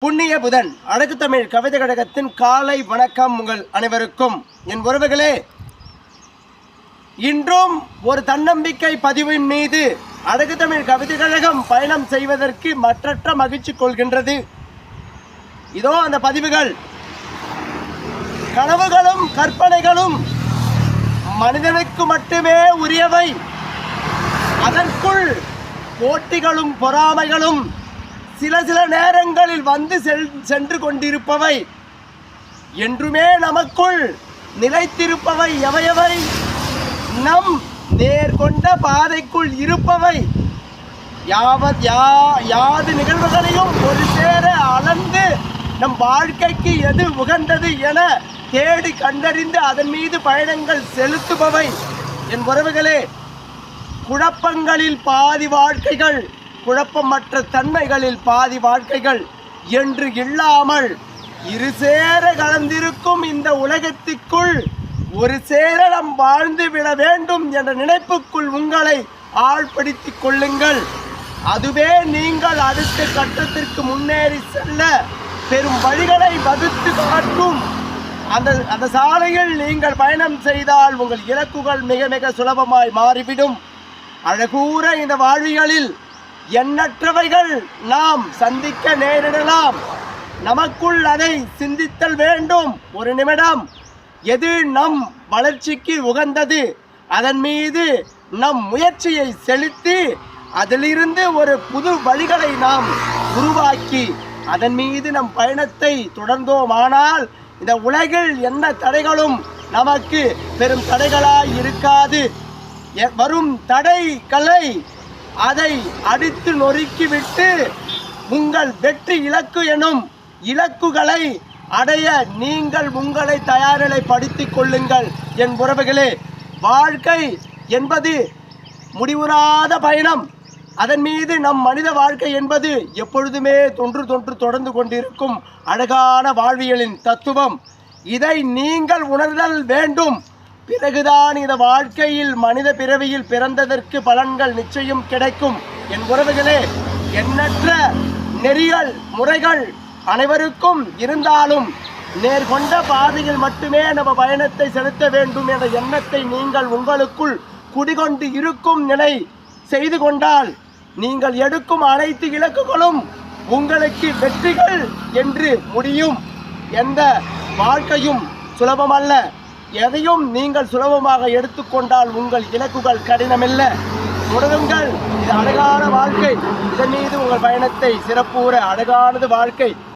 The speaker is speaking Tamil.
புண்ணிய புதன் அழகு தமிழ் கவிதை கழகத்தின் காலை வணக்கம் உங்கள் அனைவருக்கும். என் உறவுகளே, இன்றும் ஒரு தன்னம்பிக்கை பதிவின் மீது அழகு தமிழ் கவிதை கழகம் பயணம் செய்வதற்கு மற்றற்ற மகிழ்ச்சி கொள்கின்றது. இதோ அந்த பதிவுகள். கனவுகளும் கற்பனைகளும் மனிதனுக்கு மட்டுமே உரியவை. அதற்குள் போட்டிகளும் பொறாமைகளும் சில நேரங்களில் வந்து சென்று கொண்டிருப்பவை. என்றுமே நமக்குள் நிலைத்திருப்பவை எவையவை? நம் நேர்கொண்ட பாதைக்குள் இருப்பவை. யாது நிகழ்வுகளையும் ஒரு சேர அளந்து நம் வாழ்க்கைக்கு எது உகந்தது என தேடி கண்டறிந்து அதன் மீது பயணங்கள் செலுத்துபவை. என் உறவுகளே, குழப்பங்களில் பாதி வாழ்க்கைகள், குழப்பமற்ற தன்மைகளில் பாதி வாழ்க்கைகள் என்று இல்லாமல் இரு சேர கலந்திருக்கும் இந்த உலகத்திற்குள் ஒரு சேர நாம் வாழ்ந்து விட வேண்டும் என்ற நினைப்புக்குள் உங்களை ஆழ்படுத்திக் கொள்ளுங்கள். அதுவே நீங்கள் அடுத்த கட்டத்திற்கு முன்னேறி செல்ல பெரும் வழிகளை வகுத்து காட்டும். அந்த சாலையில் நீங்கள் பயணம் செய்தால் உங்கள் இலக்குகள் மிக மிக சுலபமாய் மாறிவிடும். அழகூர இந்த வாழ்வியலில் எண்ணற்றவைகள் நாம் சந்திக்க நேரிடலாம். நமக்குள் அதை சிந்தித்தல் வேண்டும். ஒரு நிமிடம், எது நம் வளர்ச்சிக்கு உகந்தது அதன் மீது நம் முயற்சியை செலுத்தி அதிலிருந்து ஒரு புது வழிகளை நாம் உருவாக்கி அதன் மீது நம் பயணத்தை தொடர்ந்தோமானால் இந்த உலகில் என்ன தடைகளும் நமக்கு பெரும் தடைகளாய் இருக்காது. வரும் தடைகளை அதை அடித்து நொறுக்கிவிட்டு உங்கள் வெற்றி இலக்கு எனும் இலக்குகளை அடைய நீங்கள் உங்களை தயார்நிலைப்படுத்திக் கொள்ளுங்கள். என் உறவுகளே, வாழ்க்கை என்பது முடிவுறாத பயணம். அதன் மீது நம் மனித வாழ்க்கை என்பது எப்பொழுதுமே தொடர்ந்து கொண்டிருக்கும் அழகான வாழ்வியலின் தத்துவம். இதை நீங்கள் உணர்தல் வேண்டும். பிறகுதான் இந்த வாழ்க்கையில் மனித பிறவியில் பிறந்ததற்கு பலன்கள் நிச்சயம் கிடைக்கும். என் உறவுகளே, எண்ணற்ற நெறிகள் முறைகள் அனைவருக்கும் இருந்தாலும் நேர்கொண்ட பாதையில் மட்டுமே நம்ம பயணத்தை செலுத்த வேண்டும் என்ற எண்ணத்தை நீங்கள் உங்களுக்குள் குடிகொண்டு இருக்கும் நிலை செய்து கொண்டால் நீங்கள் எடுக்கும் அனைத்து இலக்குகளும் உங்களுக்கு வெற்றிகள் என்று முடியும். எந்த வாழ்க்கையும் சுலபமல்ல. எதையும் நீங்கள் சுலபமாக எடுத்துக்கொண்டால் உங்கள் இலக்குகள் கடினமல்ல. தொடருங்கள். இது அழகான வாழ்க்கை. இதன் மீது உங்கள் பயணத்தை சிறப்புற அழகானது வாழ்க்கை.